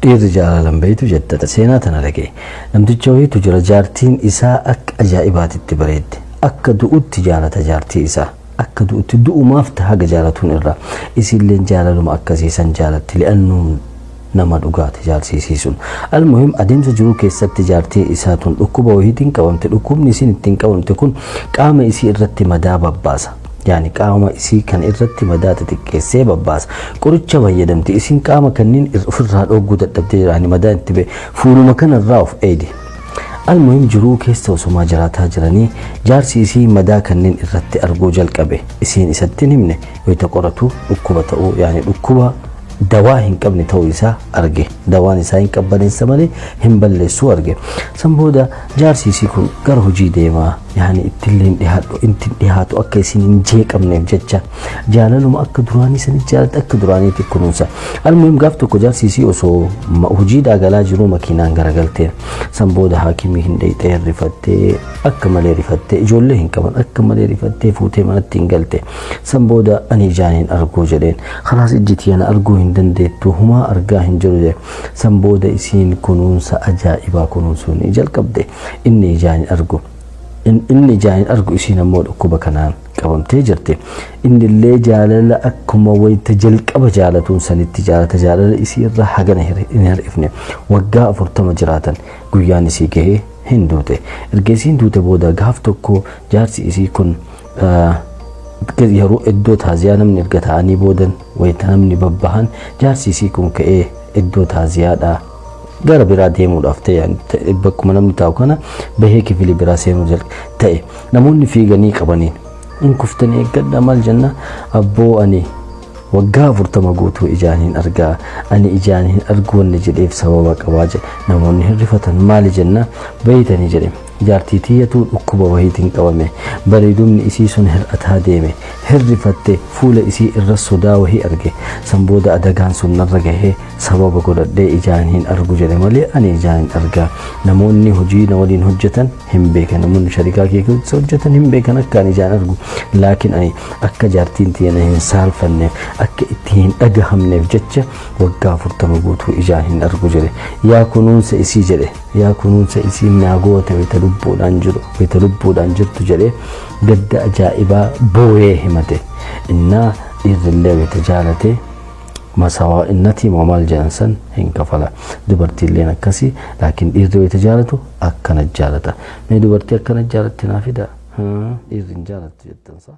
dhiirri jaalalan beeytu jettata seenaa tana dhagee namticha wayiitu jira jaartiin isaa akka ajaa'ibaatitti bareedde akka du'utti jaalata jaartii isaa akka du'utti du'umaaf haga jaalatuun irraa isiilleen jaalaluma akkasiisan jaalatti li'annuun nama dhugaati jaalsiisuun almuhim adeemsa jiruu keessatti jaartii isaatuun dhukkuba wayiitiin qabamte dhukkubni isiin ittiin qabamte kun qaama isii irratti madaa babbaasa يعني قام إسي كان إرتي مدات تكسي بباس قرتش ويدمتي إسين قام كنين فرها أوجود التبديل يعني مدات تبي فولو مكان الراف أيدي المهم جرو كيستو سما جراتها جراني جارسي إسي مدا كنين إرتي أرجو جلك أبي إسين إستني منه ويتقرطو ركوبة يعني ركوبة دواهن قبل تويسا أرجع دواني ساين قبل السمالي هم بلسو أرجع سنبودا جارسي سيكون كره جيدة ما يعني التلين دهاتو أكيسين نجيك أمني بجتة جاللو ما أكدراني سنجالت أكدراني تكونوسا المهم قفتو كجارسي سي أسو ما هجيدا قلا جرو مكينان غرقلتين سنبودا حاكمي هندي تير رفتة أكمل رفتة جولهن كمان أكمل رفتة فوتي من تنقلتة سنبودا أني جانين أرجو جلين خلاص إجتي أنا أرجو هندندتو هما أرجاهن جلده سنبودا إسين كونونسا أجائبا كونونسون إجال كبده إني جانين أرجو inni jaan argu isiina moo dhukkuba kanaan qabamtee jirti inni illee jaalala akkuma wayita jalqaba jaalatuun sanitti jaalala isii irraa hagana hin hir'ifne waggaa 40 jiraatan guyyaan isii gahee hin duute ergeesiin duute booda gaaf tokko jaarsi isii kun yeroo iddoo taaziyaa namni erga ta'anii boodan wayita namni babbahan jaarsi isii kun ka'ee iddoo taaziyaadhaa gara biraa deemuudhaaf ta'e bakkuma namni taa'u kana bahee kifili biraa seenuu ta'e namoonni fiiganii qabaniin in kuftanii eeggadha maal jenna abboo ani waggaa 40 guutuu ijaaniin argaa ani ijaaniin argu wanni jedheef sababa qabaa jedhe namoonni hirrifatan maali jenna beeytanii jedhe jaartii tiyyatu dhukkuba wayiitiin qabame bareedumni isii sun hir'ataa deeme hirrifatte fuula isii irra sodaa wahii arge sanbooda adagaan sun narra gahee sababa godhadhee ijaaniin argu jedhe malee ani ijaaniin argaa namoonni hojii na waliin hojjetan hin beekan namoonni sharikaa keessa hojjetan hin beekan akka ani ijaan argu laakiin ani akka jaartiin tiyana hin saalfanneef akka itti hin dhagahamneef jecha waggaa 40 guutuu ijaan hin argu jedhe yaa kunuunsa isii jedhe yaa kunuunsa isii naagoota wayita lubbuudhaan jirtu jedhe gadda ajaa'ibaa booyee himate innaa dhiirrillee wayita jaalate masawaa innati maal jedhansan hin kafala dubartiilleen akkasii laakiin dhiirri wayita jaalatu akkana jaalata mee dubartii akkana jaalatti naa fida dhiirri hin jaalatu jettansa